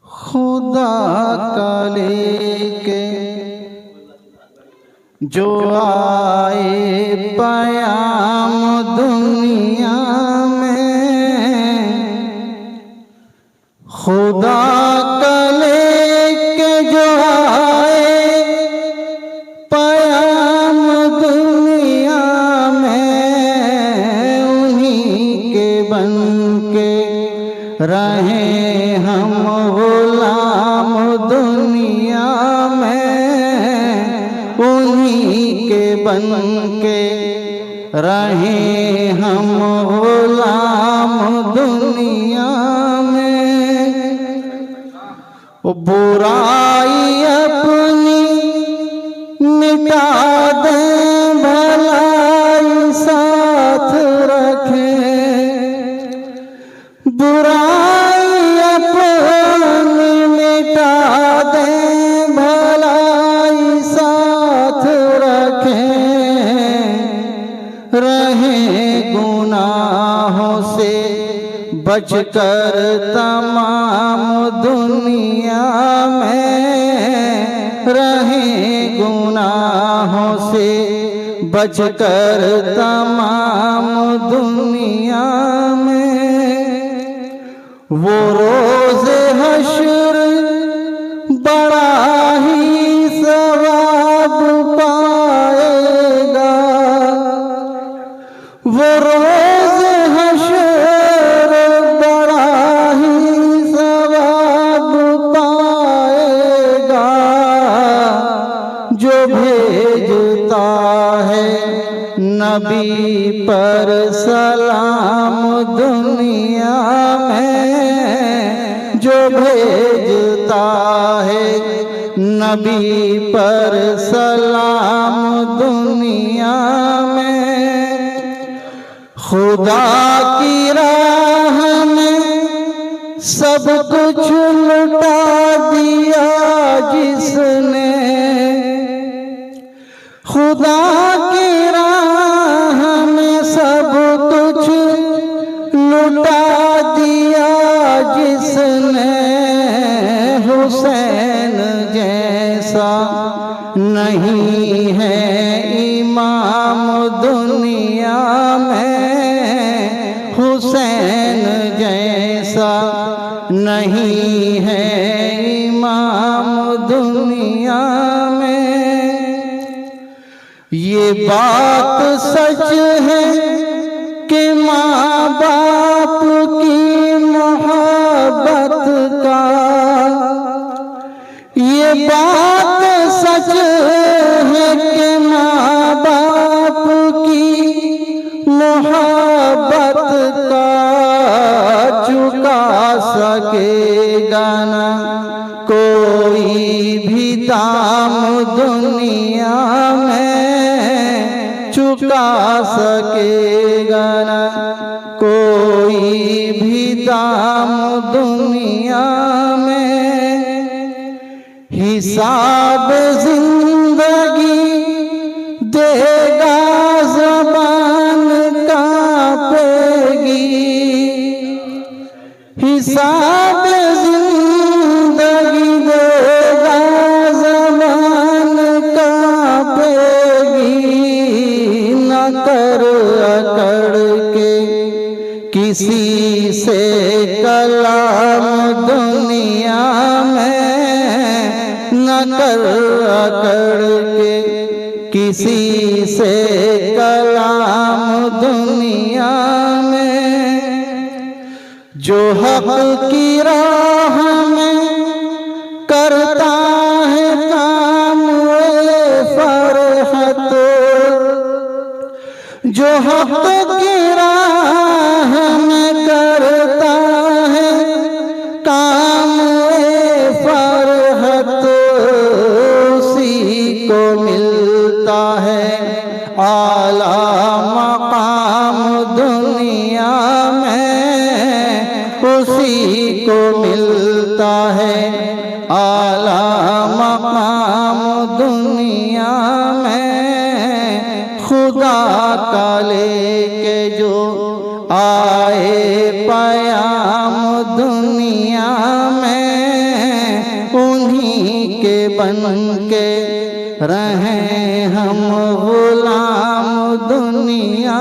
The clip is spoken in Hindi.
खुदा का लेके जो आए पयाम दुनिया में, खुदा का लेके जो आए पयाम दुनिया में, उन्हीं के बन के रहे हम गुलाम दुनिया में, उन्हीं के बन के रहे हम गुलाम दुनिया में। बुराई अपनी मिटा दें, भलाई साथ रखें, बुराई अपनी मिटा दें, भलाई साथ रखें, रहें गुनाहों से बचकर तमाम दुनिया में, रहें गुनाहों से बचकर तमाम दुनिया में। वो रोज़े हश्र बड़ा ही सवाब पाएगा, वो रोज़े हश्र बड़ा ही सवाब पाएगा, जो भेजता है नबी पर सलाम दुनिया में, जो भेजता है नबी पर सलाम दुनिया में। खुदा की राह में सब कुछ लुटा दिया जिसने, खुदा की राह में सब कुछ लुटा दिया जिसने, हुसैन जैसा नहीं है इमाम दुनिया में, हुसैन जैसा नहीं है इमाम दुनिया में। ये बात सच है कि माँ बाप की मोहब्बत का, ये बात सच है कि माँ बाप की मोहब्बत का, चुका सकेगा ना कोई भी दाम दुनिया में, चुका सकेगा ना कोई भी दाम दुनिया में। हिसाब जिंदगी देगा ज़बान कांपेगी, हिसाब जिंदगी देगा ज़बान कांपेगी, न कर अकड़ के किसी से कलाम दुनिया में, न कर अकड़ के किसी से कलाम दुनिया में। जो हक की राह में करता है काम फरहत, जो हक की राह में करता है काम फरहत, उसी को मिलता है आला मकाम दुनिया में, उसी को मिलता है आला मकाम दुनिया में। खुदा का लेके जो आए पयाम दुनिया में, के बन के रहें हम गुलाम दुनिया